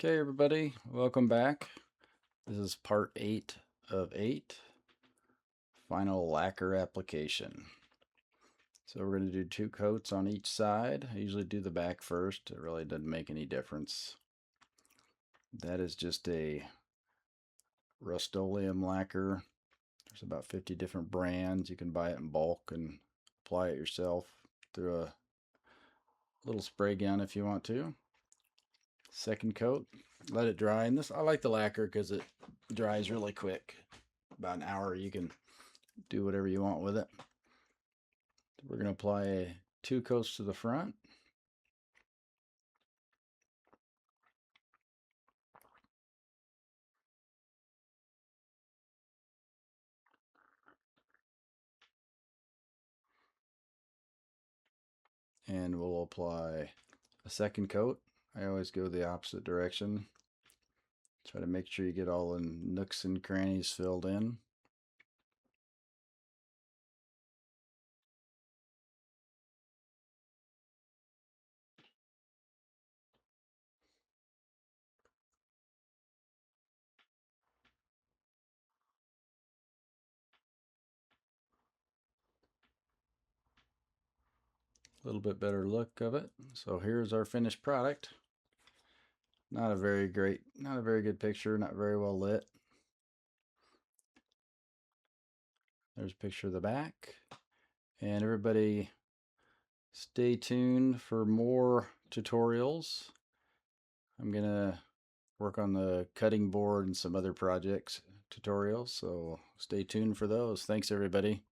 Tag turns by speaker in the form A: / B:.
A: Okay, everybody, welcome back. This is part 8 of 8, final lacquer application. So we're going to do 2 coats on each side. I usually do the back first. It really doesn't make any difference. That is just a Rust-Oleum lacquer. There's about 50 different brands. You can buy it in bulk and apply it yourself through a little spray gun if you want to. Second coat, let it dry. And I like the lacquer because it dries really quick. About an hour you can do whatever you want with it. We're going to apply 2 coats to the front. And we'll apply a second coat. I always go the opposite direction. Try to make sure you get all the nooks and crannies filled in. A little bit better look of it. So here's our finished product. Not a very good picture, not very well lit. There's a picture of the back. And everybody stay tuned for more tutorials. I'm gonna work on the cutting board and some other projects tutorials, so stay tuned for those. Thanks everybody.